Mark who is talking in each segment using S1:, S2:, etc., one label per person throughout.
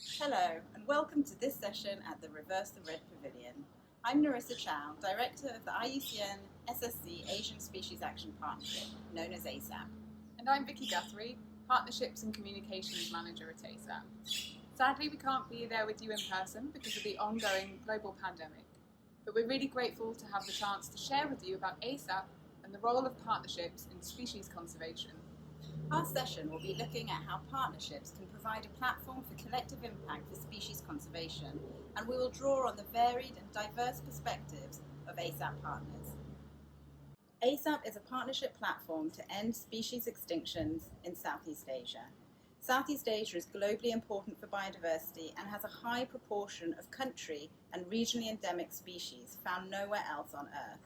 S1: Hello and welcome to this session at the Reverse the Red Pavilion. I'm Narissa Chow, Director of the IUCN SSC Asian Species Action Partnership, known as ASAP.
S2: And I'm Vicky Guthrie, Partnerships and Communications Manager at ASAP. Sadly, we can't be there with you in person because of the ongoing global pandemic, but we're really grateful to have the chance to share with you about ASAP and the role of partnerships in species conservation.
S1: Our session will be looking at how partnerships can provide a platform for collective impact for species conservation, and we will draw on the varied and diverse perspectives of ASAP partners. ASAP is a partnership platform to end species extinctions in Southeast Asia. Southeast Asia is globally important for biodiversity and has a high proportion of country and regionally endemic species found nowhere else on Earth.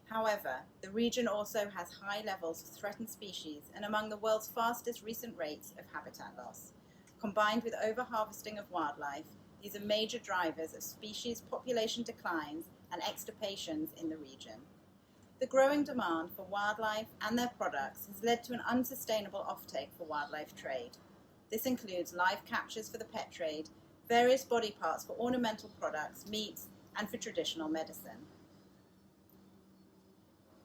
S1: However, the region also has high levels of threatened species and among the world's fastest recent rates of habitat loss. Combined with overharvesting of wildlife, these are major drivers of species population declines and extirpations in the region. The growing demand for wildlife and their products has led to an unsustainable offtake for wildlife trade. This includes live captures for the pet trade, various body parts for ornamental products, meats, and for traditional medicine.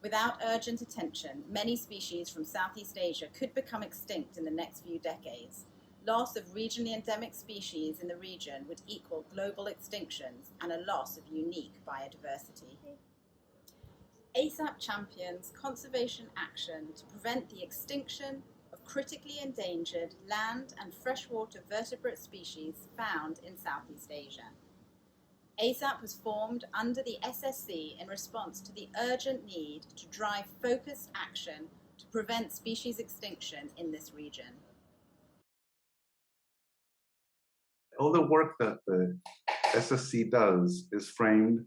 S1: Without urgent attention, many species from Southeast Asia could become extinct in the next few decades. Loss of regionally endemic species in the region would equal global extinctions and a loss of unique biodiversity. ASAP champions conservation action to prevent the extinction of critically endangered land and freshwater vertebrate species found in Southeast Asia. ASAP was formed under the SSC in response to the urgent need to drive focused action to prevent species extinction in this region.
S3: All the work that the SSC does is framed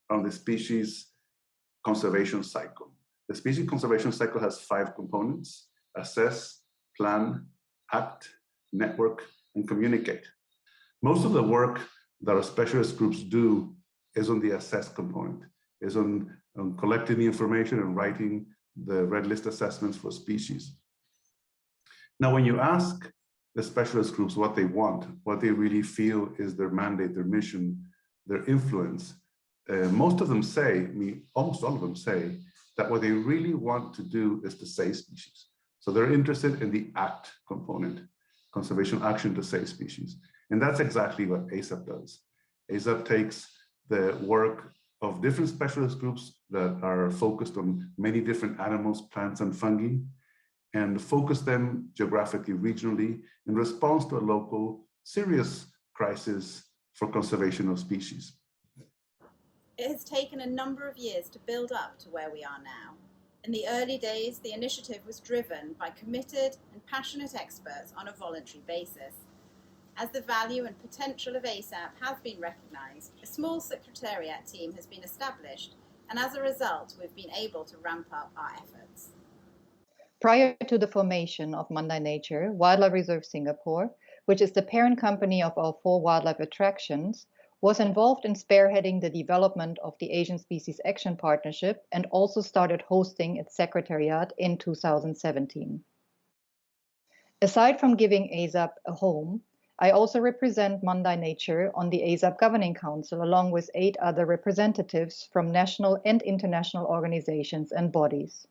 S3: on the species conservation cycle. The species conservation cycle has 5 components: assess, plan, act, network, and communicate. Most of the work that our specialist groups do is on the assess component, is on collecting the information and writing the red list assessments for species. Now, when you ask the specialist groups what they want, what they really feel is their mandate, their mission, their influence, most of them say, almost all of them say, that what they really want to do is to save species. So they're interested in the act component, conservation action to save species. And that's exactly what ASAP does. ASAP takes the work of different specialist groups that are focused on many different animals, plants, and fungi, and focus them geographically, regionally, in response to a local serious crisis for conservation of species.
S1: It has taken a number of years to build up to where we are now. In the early days, the initiative was driven by committed and passionate experts on a voluntary basis. As the value and potential of ASAP has been recognised, a small secretariat team has been established, and as a result, we've been able to ramp up our efforts.
S4: Prior to the formation of Mandai Nature, Wildlife Reserve Singapore, which is the parent company of our 4 wildlife attractions, was involved in spearheading the development of the Asian Species Action Partnership and also started hosting its secretariat in 2017. Aside from giving ASAP a home, I also represent Mandai Nature on the ASAP Governing Council along with 8 other representatives from national and international organizations and bodies.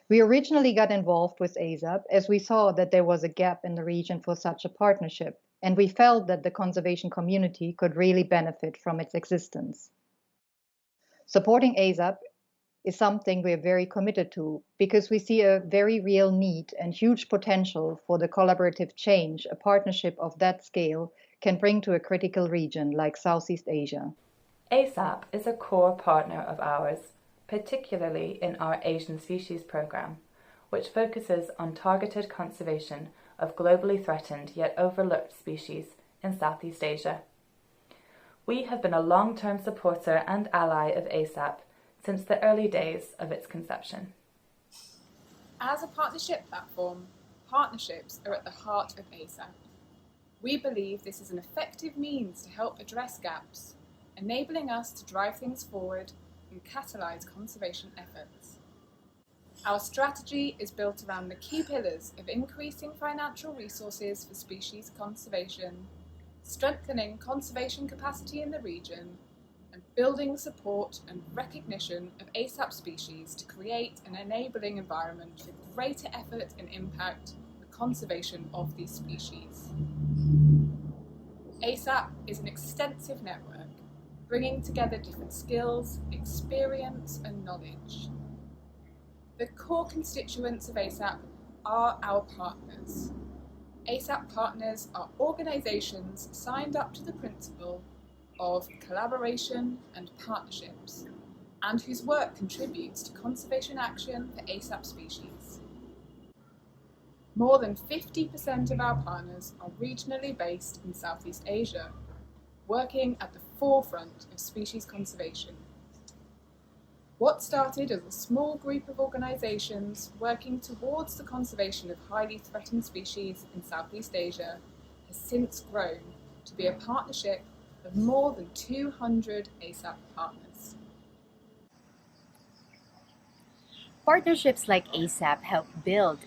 S4: We originally got involved with ASAP as we saw that there was a gap in the region for such a partnership, and we felt that the conservation community could really benefit from its existence. Supporting ASAP is something we're very committed to because we see a very real need and huge potential for the collaborative change a partnership of that scale can bring to a critical region like Southeast Asia.
S5: ASAP is a core partner of ours, particularly in our Asian Species Programme, which focuses on targeted conservation of globally threatened yet overlooked species in Southeast Asia. We have been a long-term supporter and ally of ASAP since the early days of its conception.
S2: As a partnership platform, partnerships are at the heart of ASAP. We believe this is an effective means to help address gaps, enabling us to drive things forward and catalyse conservation efforts. Our strategy is built around the key pillars of increasing financial resources for species conservation, strengthening conservation capacity in the region, and building support and recognition of ASAP species to create an enabling environment for greater effort and impact for conservation of these species. ASAP is an extensive network, bringing together different skills, experience, and knowledge. The core constituents of ASAP are our partners. ASAP partners are organisations signed up to the principle of collaboration and partnerships, and whose work contributes to conservation action for ASAP species. More than 50% of our partners are regionally based in Southeast Asia, working at the forefront of species conservation. What started as a small group of organisations working towards the conservation of highly threatened species in Southeast Asia has since grown to be a partnership of more than 200 ASAP partners.
S6: Partnerships like ASAP help build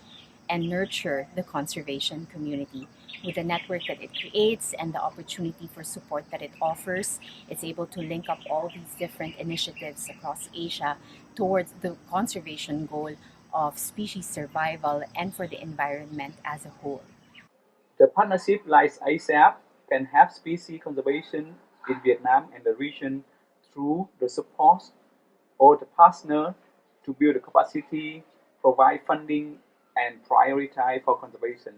S6: and nurture the conservation community. With the network that it creates and the opportunity for support that it offers, it's able to link up all these different initiatives across Asia towards the conservation goal of species survival and for the environment as a whole.
S7: The partnership like ASAP can help species conservation in Vietnam and the region through the support of the partner to build the capacity, provide funding, and prioritize for conservation.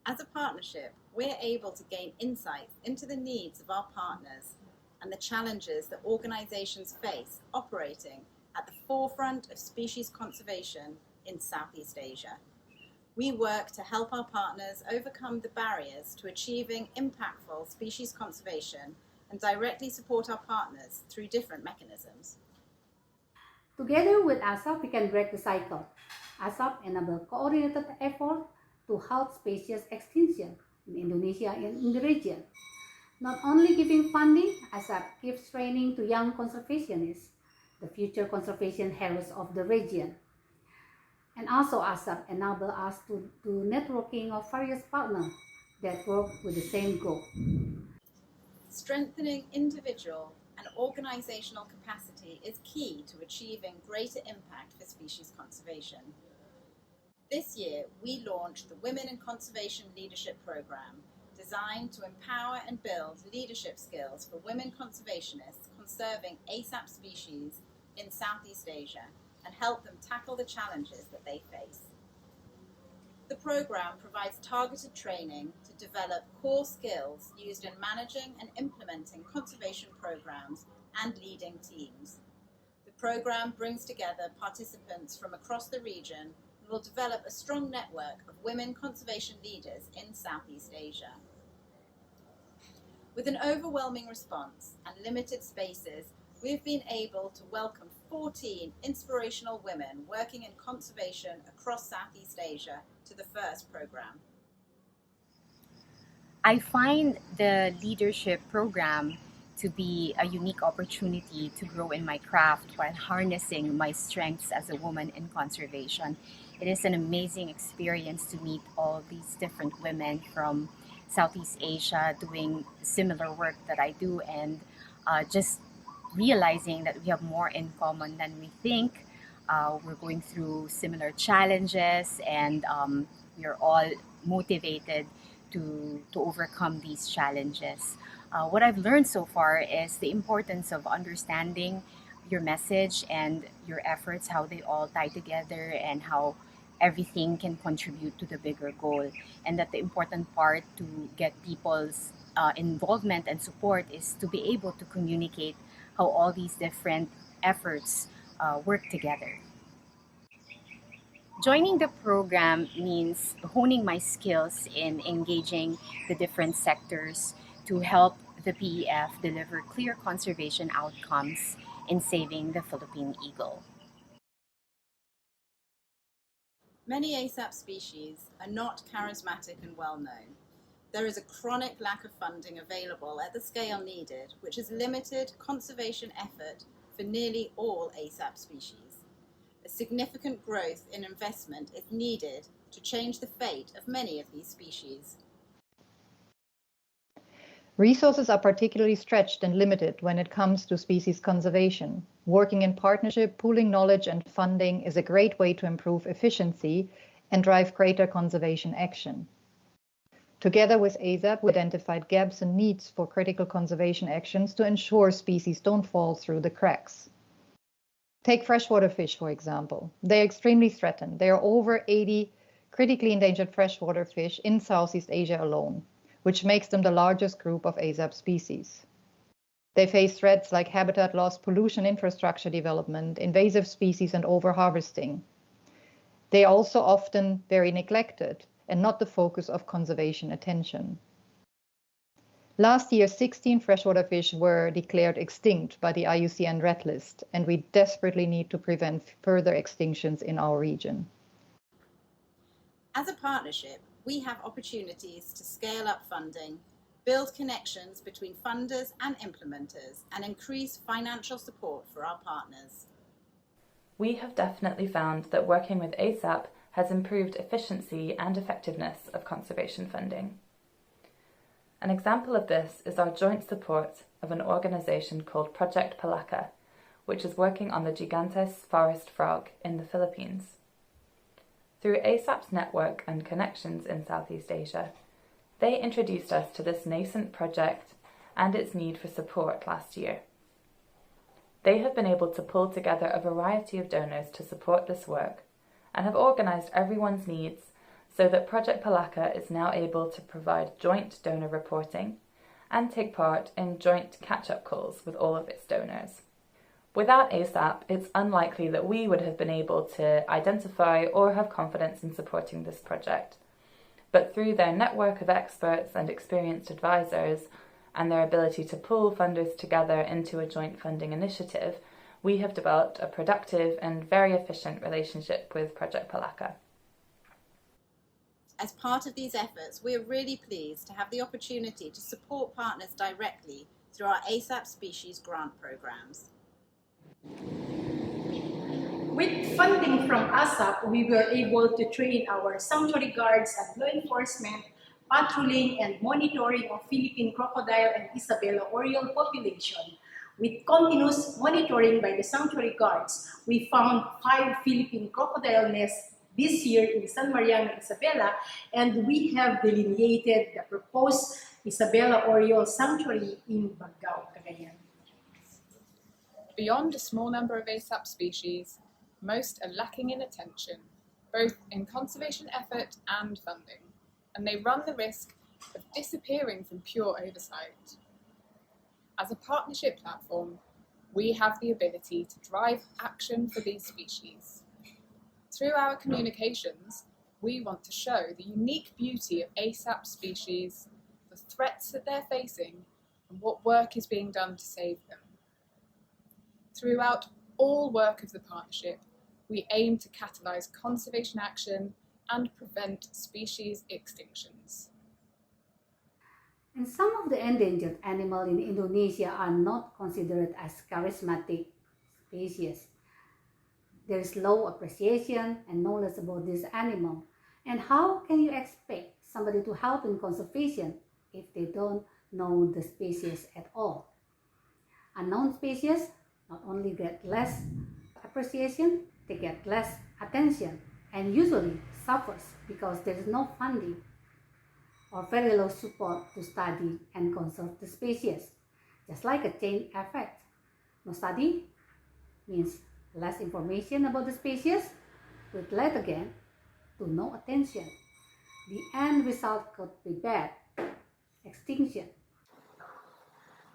S1: As a partnership, we're able to gain insights into the needs of our partners and the challenges that organisations face operating at the forefront of species conservation in Southeast Asia. We work to help our partners overcome the barriers to achieving impactful species conservation and directly support our partners through different mechanisms.
S8: Together with ASAP, we can break the cycle. ASAP enables coordinated effort to halt species extinction in Indonesia and in the region. Not only giving funding, ASAP gives training to young conservationists, the future conservation heroes of the region. And also ASAP enables us to do networking of various partners that work with the same goal.
S1: Strengthening individual and organisational capacity is key to achieving greater impact for species conservation. This year, we launched the Women in Conservation Leadership Programme, designed to empower and build leadership skills for women conservationists conserving ASAP species in Southeast Asia and help them tackle the challenges that they face. The programme provides targeted training to develop core skills used in managing and implementing conservation programmes and leading teams. The programme brings together participants from across the region and will develop a strong network of women conservation leaders in Southeast Asia. With an overwhelming response and limited spaces, we've been able to welcome 14 inspirational women working in conservation across Southeast Asia to the first programme.
S6: I find the leadership program to be a unique opportunity to grow in my craft while harnessing my strengths as a woman in conservation. It is an amazing experience to meet all these different women from Southeast Asia doing similar work that I do, and just realizing that we have more in common than we think. We're going through similar challenges, and we're all motivated to overcome these challenges. What I've learned so far is the importance of understanding your message and your efforts, how they all tie together, and how everything can contribute to the bigger goal. And that the important part to get people's involvement and support is to be able to communicate how all these different efforts work together. Joining the program means honing my skills in engaging the different sectors to help the PEF deliver clear conservation outcomes in saving the Philippine eagle.
S1: Many ASAP species are not charismatic and well known. There is a chronic lack of funding available at the scale needed, which has limited conservation effort for nearly all ASAP species. A significant growth in investment is needed to change the fate of many of these species.
S4: Resources are particularly stretched and limited when it comes to species conservation. Working in partnership, pooling knowledge and funding is a great way to improve efficiency and drive greater conservation action. Together with ASAP, we identified gaps and needs for critical conservation actions to ensure species don't fall through the cracks. Take freshwater fish, for example. They're extremely threatened. There are over 80 critically endangered freshwater fish in Southeast Asia alone, which makes them the largest group of ASAP species. They face threats like habitat loss, pollution, infrastructure development, invasive species, and overharvesting. They are also often very neglected and not the focus of conservation attention. Last year, 16 freshwater fish were declared extinct by the IUCN Red List, and we desperately need to prevent further extinctions in our region.
S1: As a partnership, we have opportunities to scale up funding, build connections between funders and implementers, and increase financial support for our partners.
S5: We have definitely found that working with ASAP has improved efficiency and effectiveness of conservation funding. An example of this is our joint support of an organisation called Project Palakka, which is working on the Gigantes forest frog in the Philippines. Through ASAP's network and connections in Southeast Asia, they introduced us to this nascent project and its need for support last year. They have been able to pull together a variety of donors to support this work and have organised everyone's needs so that Project Palakka is now able to provide joint donor reporting and take part in joint catch-up calls with all of its donors. Without ASAP, it's unlikely that we would have been able to identify or have confidence in supporting this project. But through their network of experts and experienced advisors and their ability to pull funders together into a joint funding initiative, we have developed a productive and very efficient relationship with Project Palakka.
S1: As part of these efforts, we are really pleased to have the opportunity to support partners directly through our ASAP Species Grant programs.
S9: With funding from ASAP, we were able to train our sanctuary guards and law enforcement, patrolling and monitoring of Philippine crocodile and Isabella oriole population. With continuous monitoring by the sanctuary guards, we found 5 Philippine crocodile nests this year in San Mariano, Isabela, and we have delineated the proposed Isabella Oriole Sanctuary in Bagao, Cagayan.
S2: Beyond a small number of ASAP species, most are lacking in attention, both in conservation effort and funding, and they run the risk of disappearing from pure oversight. As a partnership platform, we have the ability to drive action for these species. Through our communications, we want to show the unique beauty of ASAP species, the threats that they're facing, and what work is being done to save them. Throughout all work of the partnership, we aim to catalyse conservation action and prevent species extinctions.
S8: And some of the endangered animals in Indonesia are not considered as charismatic species. There is low appreciation and knowledge about this animal. And how can you expect somebody to help in conservation if they don't know the species at all? Unknown species not only get less appreciation, they get less attention and usually suffers because there is no funding or very low support to study and conserve the species. Just like a chain effect. No study means less information about the species, which led again to no attention. The end result could be bad, extinction.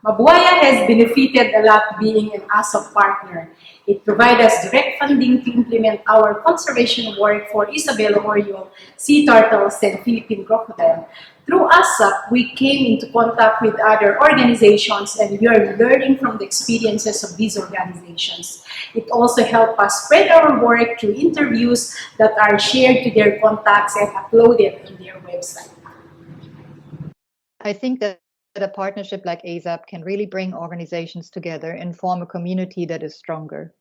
S9: Mabuaya has benefited a lot being an ASAP partner. It provides us direct funding to implement our conservation work for Isabella oriole, sea turtles, and Philippine crocodile. Through ASAP, we came into contact with other organizations and we are learning from the experiences of these organizations. It also helped us spread our work through interviews that are shared to their contacts and uploaded on their website.
S4: I think that that a partnership like ASAP can really bring organizations together and form a community that is stronger.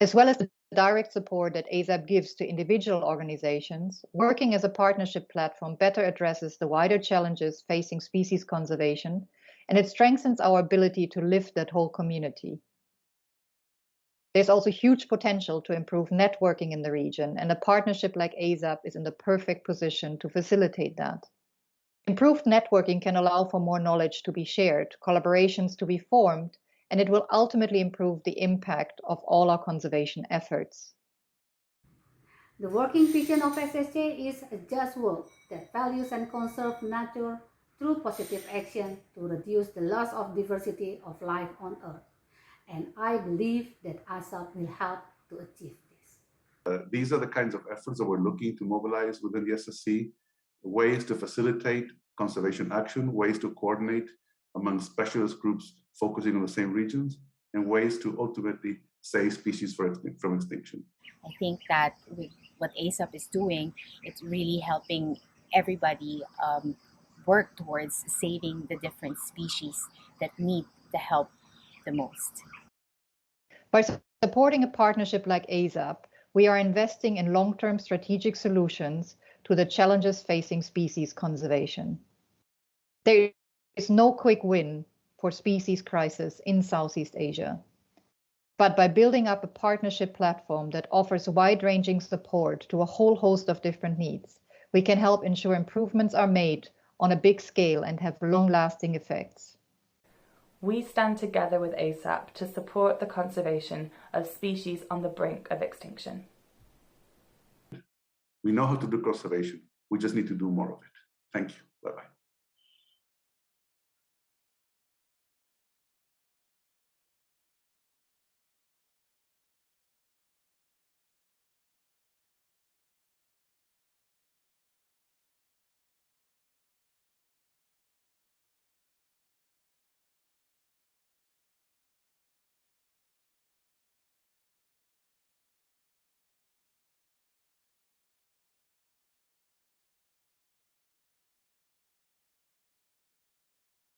S4: As well as the direct support that ASAP gives to individual organizations, working as a partnership platform better addresses the wider challenges facing species conservation, and it strengthens our ability to lift that whole community. There's also huge potential to improve networking in the region, and a partnership like ASAP is in the perfect position to facilitate that. Improved networking can allow for more knowledge to be shared, collaborations to be formed, and it will ultimately improve the impact of all our conservation efforts.
S8: The working vision of SSJ is a just work that values and conserves nature through positive action to reduce the loss of diversity of life on Earth. And I believe that ASAP will help to achieve this.
S3: These are the kinds of efforts that we're looking to mobilize within the SSC, ways to facilitate conservation action, ways to coordinate among specialist groups focusing on the same regions, and ways to ultimately save species from extinction.
S6: I think that with what ASAP is doing, it's really helping everybody work towards saving the different species that need the help the most.
S4: By supporting a partnership like ASAP, we are investing in long-term strategic solutions to the challenges facing species conservation. There is no quick win for species crisis in Southeast Asia. But by building up a partnership platform that offers wide-ranging support to a whole host of different needs, we can help ensure improvements are made on a big scale and have long-lasting effects.
S5: We stand together with ASAP to support the conservation of species on the brink of extinction.
S3: We know how to do conservation. We just need to do more of it. Thank you. Bye-bye.